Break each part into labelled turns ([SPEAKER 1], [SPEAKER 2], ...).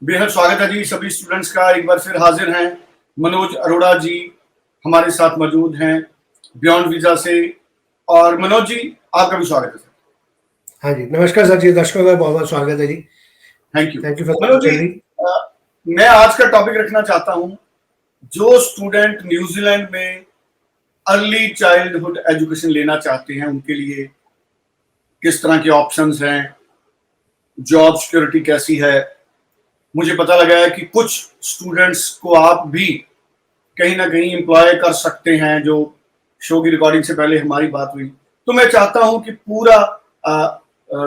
[SPEAKER 1] बेहद स्वागत है जी सभी स्टूडेंट्स का। एक बार फिर हाजिर हैं मनोज अरोड़ा जी हमारे साथ मौजूद हैं बियॉन्ड वीजा से। और मनोज जी, आपका भी स्वागत है सर।
[SPEAKER 2] हाँ जी, नमस्कार सर जी, दर्शकों का बहुत बहुत स्वागत है जी।
[SPEAKER 1] Thank you
[SPEAKER 2] thank you for the
[SPEAKER 1] Manoj ji.
[SPEAKER 2] Opportunity.
[SPEAKER 1] मैं आज का टॉपिक रखना चाहता हूं, जो स्टूडेंट न्यूजीलैंड में अर्ली चाइल्डहुड एजुकेशन लेना चाहते हैं उनके लिए किस तरह के ऑप्शंस हैं, जॉब सिक्योरिटी कैसी है। मुझे पता लगा है कि कुछ स्टूडेंट्स को आप भी कहीं ना कहीं एम्प्लॉय कर सकते हैं, जो शो की रिकॉर्डिंग से पहले हमारी बात हुई। तो मैं चाहता हूं कि पूरा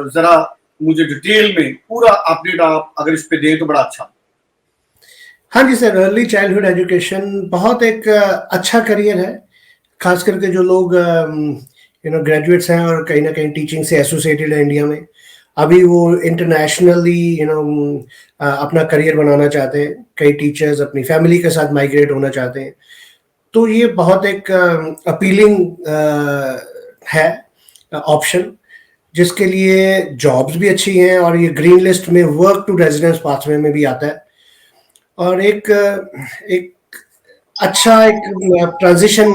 [SPEAKER 1] जरा मुझे डिटेल में पूरा अपडेट आप अगर इस पे दें तो बड़ा अच्छा।
[SPEAKER 2] हाँ जी सर, अर्ली चाइल्डहुड एजुकेशन बहुत एक अच्छा करियर है, खास करके जो लोग ग्रेजुएट्स हैं और कहीं ना कहीं टीचिंग से एसोसिएटेड है इंडिया में। अभी वो इंटरनेशनली अपना करियर बनाना चाहते हैं। कई टीचर्स अपनी फैमिली के साथ माइग्रेट होना चाहते हैं। तो ये बहुत एक अपीलिंग है ऑप्शन, जिसके लिए जॉब्स भी अच्छी हैं और ये ग्रीन लिस्ट में वर्क टू रेजिडेंस पाथवे में भी आता है। और एक एक अच्छा एक ट्रांजिशन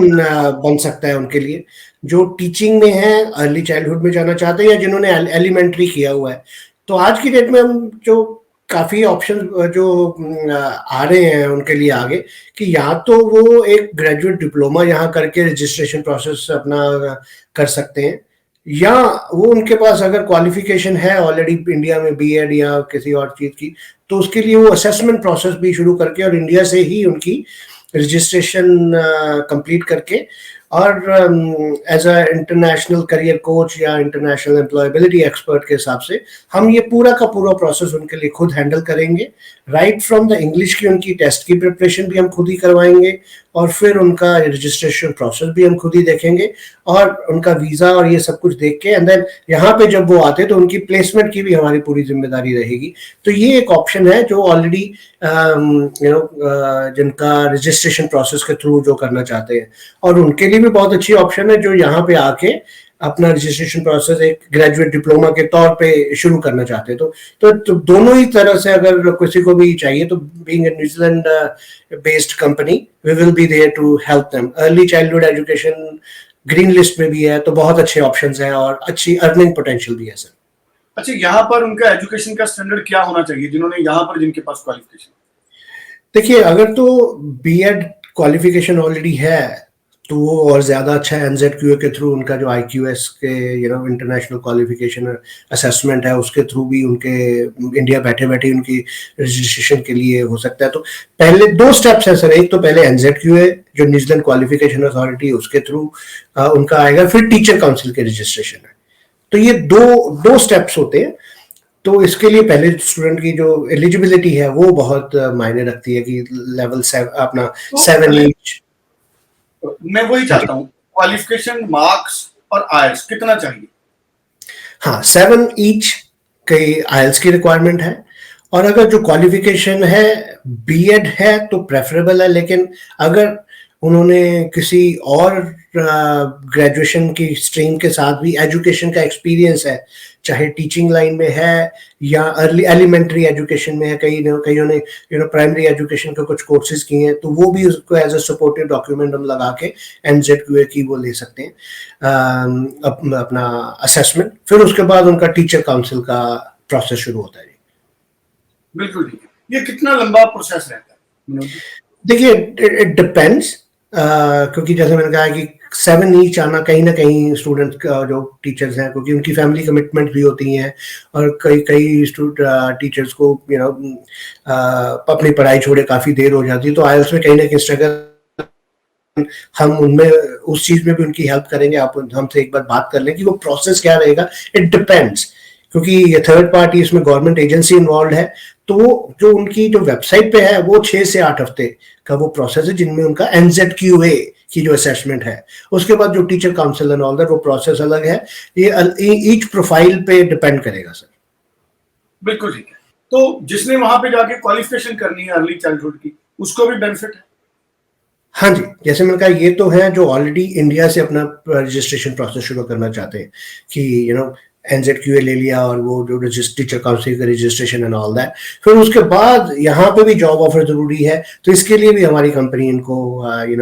[SPEAKER 2] बन सकता है उनके लिए, जो टीचिंग में है, अर्ली चाइल्डहुड में जाना चाहते हैं या जिन्होंने एलिमेंट्री किया हुआ है। तो आज की डेट में हम जो काफ़ी ऑप्शन जो आ रहे हैं उनके लिए आगे, कि या तो वो एक ग्रेजुएट डिप्लोमा यहाँ करके रजिस्ट्रेशन प्रोसेस अपना कर सकते हैं, या वो उनके पास अगर क्वालिफिकेशन है ऑलरेडी इंडिया में बीएड या किसी और चीज़ की, तो उसके लिए वो असेसमेंट प्रोसेस भी शुरू करके और इंडिया से ही उनकी रजिस्ट्रेशन कंप्लीट करके और as a international career coach या इंटरनेशनल एम्प्लॉयबिलिटी एक्सपर्ट के हिसाब से हम ये पूरा का पूरा प्रोसेस उनके लिए खुद हैंडल करेंगे। राइट फ्रॉम द इंग्लिश की उनकी टेस्ट की प्रिपरेशन भी हम खुद ही करवाएंगे, और फिर उनका रजिस्ट्रेशन प्रोसेस भी हम खुद ही देखेंगे, और उनका वीज़ा और ये सब कुछ देख के एंड देन यहाँ पे जब वो आते तो उनकी प्लेसमेंट की भी हमारी पूरी जिम्मेदारी रहेगी। तो ये एक ऑप्शन है जो ऑलरेडी जिनका रजिस्ट्रेशन प्रोसेस के थ्रू जो करना चाहते हैं, और उनके लिए भी बहुत अच्छी ऑप्शन है जो यहाँ पे आके अपना रजिस्ट्रेशन प्रोसेस एक ग्रेजुएट डिप्लोमा के तौर पे शुरू करना चाहते हैं। तो दोनों ही तरह से अगर किसी को भी चाहिए तो being a New Zealand based company we will be there to help them. Early childhood education green list में भी है, तो बहुत अच्छे ऑप्शंस हैं और अच्छी अर्निंग पोटेंशियल भी है सर।
[SPEAKER 1] अच्छा, यहाँ पर उनका एजुकेशन का स्टैंडर्ड क्या होना चाहिए, जिन्होंने यहाँ पर जिनके पास क्वालिफिकेशन?
[SPEAKER 2] देखिए, अगर तो बीएड क्वालिफिकेशन ऑलरेडी है तो वो और ज़्यादा अच्छा है। एनजेडक्यूए के थ्रू उनका जो आईक्यूएस के इंटरनेशनल क्वालिफिकेशन असेसमेंट है, उसके थ्रू भी उनके इंडिया बैठे बैठे उनकी रजिस्ट्रेशन के लिए हो सकता है। तो पहले दो स्टेप्स है सर। एक तो पहले एनजेडक्यूए जो न्यूजीलैंड क्वालिफिकेशन अथॉरिटी, उसके थ्रू उनका आएगा, फिर टीचर काउंसिल के रजिस्ट्रेशन है। तो ये दो स्टेप्स होते हैं। तो इसके लिए पहले स्टूडेंट की जो एलिजिबिलिटी है वो बहुत मायने रखती है, कि लेवल अपना
[SPEAKER 1] तो
[SPEAKER 2] 7 ईच।
[SPEAKER 1] मैं वही चाहता हूँ, क्वालिफिकेशन, मार्क्स और आईएलटीएस कितना चाहिए?
[SPEAKER 2] हाँ, 7 ईच कई आईएलटीएस की रिक्वायरमेंट है। और अगर जो क्वालिफिकेशन है बीएड है तो प्रेफरेबल है, लेकिन अगर उन्होंने किसी और ग्रेजुएशन की स्ट्रीम के साथ भी एजुकेशन का एक्सपीरियंस है, चाहे टीचिंग लाइन में है या अर्ली एलिमेंट्री एजुकेशन में है, कईयों ने प्राइमरी एजुकेशन के कुछ कोर्सेज किए हैं, तो वो भी उसको एज अ सपोर्टिव डॉक्यूमेंट हम लगा के एनजेडक्यूए की वो ले सकते हैं अपना असेसमेंट। फिर उसके बाद उनका टीचर काउंसिल का प्रोसेस शुरू होता है।
[SPEAKER 1] बिल्कुल ठीक है। ये कितना लंबा प्रोसेस रहता है?
[SPEAKER 2] देखिए, इट डिपेंड्स, क्योंकि जैसे मैंने कहा कि 7 ईच आना कहीं ना कहीं स्टूडेंट्स का जो टीचर्स हैं, क्योंकि उनकी फैमिली कमिटमेंट भी होती हैं, और कई टीचर्स को अपनी पढ़ाई छोड़े काफ़ी देर हो जाती है, तो आईएलटीएस में कहीं ना कहीं स्ट्रगल हम उनमें उस चीज़ में भी उनकी हेल्प करेंगे। आप हमसे एक बार बात कर लें कि वो प्रोसेस क्या रहेगा। इट डिपेंड्स, क्योंकि ये थर्ड पार्टी, इसमें गवर्नमेंट एजेंसी इन्वॉल्व है, तो वो जो उनकी जो वेबसाइट पे है वो 6 से 8 हफ्ते का वो प्रोसेस है, जिनमें उनका एनजेडक्यूए की जो असेसमेंट है, उसके बाद जो teacher council and all that, वो प्रोसेस अलग है। ये ईच प्रोफाइल पे डिपेंड करेगा सर।
[SPEAKER 1] बिल्कुल ठीक है। तो जिसने वहां पे जाके क्वालिफिकेशन करनी है अर्ली चाइल्डहुड की, उसको भी बेनिफिट है?
[SPEAKER 2] हाँ जी, जैसे मैंने कहा, ये तो है जो ऑलरेडी इंडिया से अपना रजिस्ट्रेशन प्रोसेस शुरू करना चाहते हैं, कि NZQA ले लिया और वो जो टीचर काउंसिल का रजिस्ट्रेशन एंड ऑल दैट, फिर उसके बाद यहाँ पे भी जॉब ऑफर जरूरी है, तो इसके लिए भी हमारी कंपनी इनको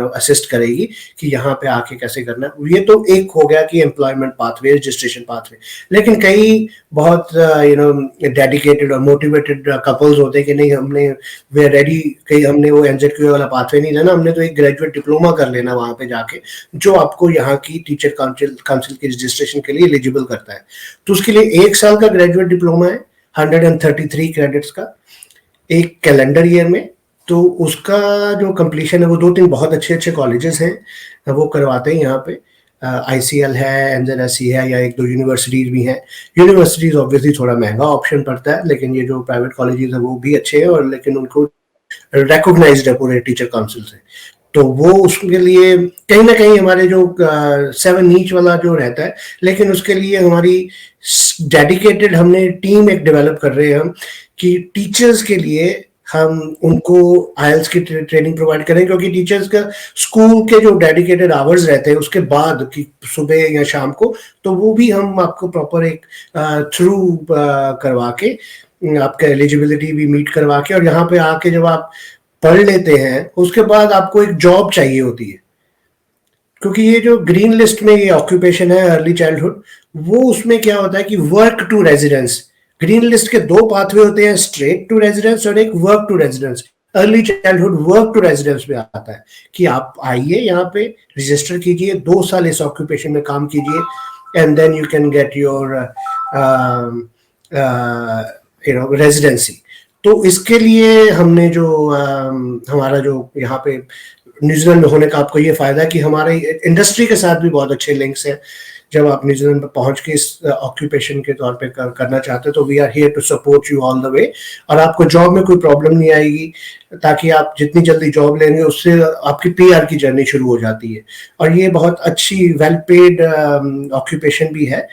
[SPEAKER 2] असिस्ट करेगी कि यहाँ पे आके कैसे करना है। ये तो एक हो गया कि एम्प्लॉयमेंट पाथवे, रजिस्ट्रेशन पाथवे, लेकिन कई बहुत डेडिकेटेड और मोटिवेटेड कपल्स होते हैं कि नहीं हमने वे आर रेडी, कहीं हमने वो NZQA वाला पाथवे नहीं लेना, हमने तो एक ग्रेजुएट डिप्लोमा कर लेना वहां पे जाके, जो आपको यहाँ की टीचर काउंसिल की रजिस्ट्रेशन के लिए एलिजिबल करता है। तो उसके लिए 1 साल का ग्रेजुएट डिप्लोमा है 133 क्रेडिट्स का एक कैलेंडर ईयर में। तो उसका जो कंप्लीशन है वो 2-3 बहुत अच्छे कॉलेजेस हैं वो करवाते हैं यहाँ पे। ICL है, NZSE है, या 1-2 यूनिवर्सिटीज भी हैं। यूनिवर्सिटीज ऑब्वियसली थोड़ा महंगा ऑप्शन पड़ता है, लेकिन ये जो प्राइवेट कॉलेजेस है वो भी अच्छे हैं, और लेकिन उनको रिकॉग्नाइज्ड है पूरे टीचर काउंसिल से। तो वो उसके लिए कहीं ना कहीं हमारे जो 7 ईच वाला जो रहता है, लेकिन उसके लिए हमारी डेडिकेटेड हमने टीम एक डेवलप कर रहे हैं हम, कि टीचर्स के लिए हम उनको IELTS की ट्रेनिंग प्रोवाइड करें, क्योंकि टीचर्स का स्कूल के जो डेडिकेटेड आवर्स रहते हैं उसके बाद कि सुबह या शाम को, तो वो भी हम आपको प्रॉपर एक थ्रू करवा के, आपका एलिजिबिलिटी भी मीट करवा के, और यहाँ पे आके जब आप पढ़ लेते हैं उसके बाद आपको एक जॉब चाहिए होती है। क्योंकि ये जो ग्रीन लिस्ट में ये ऑक्यूपेशन है अर्ली चाइल्डहुड, वो उसमें क्या होता है कि work to residence, green list के 2 पाथवे होते हैं, स्ट्रेट टू रेजिडेंस और एक work to residence. Early childhood work to residence में आता है कि आप आइए यहाँ पे रजिस्टर कीजिए, 2 साल इस ऑक्यूपेशन में काम कीजिए, and then you can get your residency. तो इसके लिए हमने जो हमारा जो यहाँ पे न्यूजीलैंड में होने का आपको ये फायदा है कि हमारे इंडस्ट्री के साथ भी बहुत अच्छे लिंक्स हैं। जब आप न्यूजीलैंड में पहुंच के इस ऑक्यूपेशन के तौर पे करना चाहते हो, तो we are here to support you all the way, और आपको जॉब में कोई प्रॉब्लम नहीं आएगी, ताकि आप जितनी जल्दी जॉब लेंगे उससे आपकी PR की जर्नी शुरू हो जाती है। और ये बहुत अच्छी वेल पेड ऑक्यूपेशन भी है।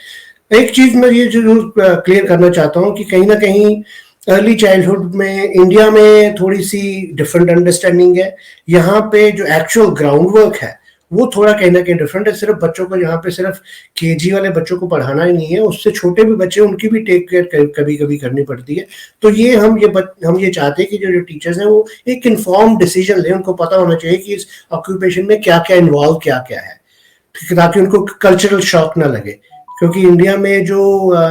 [SPEAKER 2] एक चीज मैं ये जरूर क्लियर करना चाहता हूँ कि कहीं ना कहीं अर्ली चाइल्डहुड में इंडिया में थोड़ी सी डिफरेंट अंडरस्टैंडिंग है। यहाँ पे जो एक्चुअल ग्राउंड वर्क है वो थोड़ा कहीं ना कहीं डिफरेंट है। सिर्फ बच्चों को यहाँ पे सिर्फ KG वाले बच्चों को पढ़ाना ही नहीं है, उससे छोटे भी बच्चे उनकी भी टेक केयर कभी कभी करनी पड़ती है। तो ये हम ये चाहते हैं कि जो टीचर्स हैं वो एक इन्फॉर्म डिसीजन लें, उनको पता होना चाहिए कि इस ऑक्यूपेशन में क्या क्या इन्वॉल्व क्या क्या है, ताकि उनको कल्चरल शॉक ना लगे। क्योंकि इंडिया में जो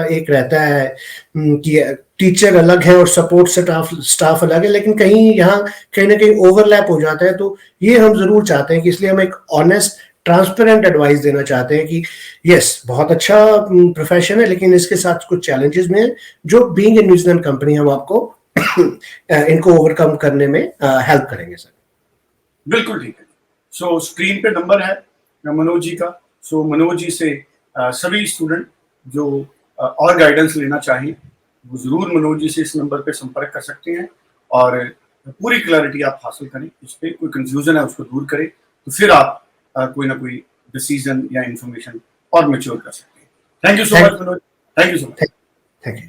[SPEAKER 2] एक रहता है कि टीचर अलग है और सपोर्ट स्टाफ अलग है, लेकिन कहीं यहाँ कहीं ना कहीं ओवरलैप हो जाता है। तो ये हम जरूर चाहते हैं कि इसलिए हम एक ऑनेस्ट ट्रांसपेरेंट एडवाइस देना चाहते हैं कि यस बहुत अच्छा प्रोफेशन है, लेकिन इसके साथ कुछ चैलेंजेस में है, जो बीइंग ए न्यूजीलैंड कंपनी हम आपको इनको ओवरकम करने में हेल्प करेंगे सर।
[SPEAKER 1] बिल्कुल ठीक है। सो स्क्रीन पे नंबर है मनोज जी का। सो मनोज जी से सभी स्टूडेंट जो और गाइडेंस लेना चाहिए वो जरूर मनोज जी से इस नंबर पे संपर्क कर सकते हैं, और पूरी क्लैरिटी आप हासिल करें, उस पर कोई कंफ्यूजन है उसको दूर करें, तो फिर आप कोई ना कोई डिसीजन या इंफॉर्मेशन और मैच्योर कर सकते हैं। Thank you so much Manoj, thank you so much.
[SPEAKER 2] Thank you.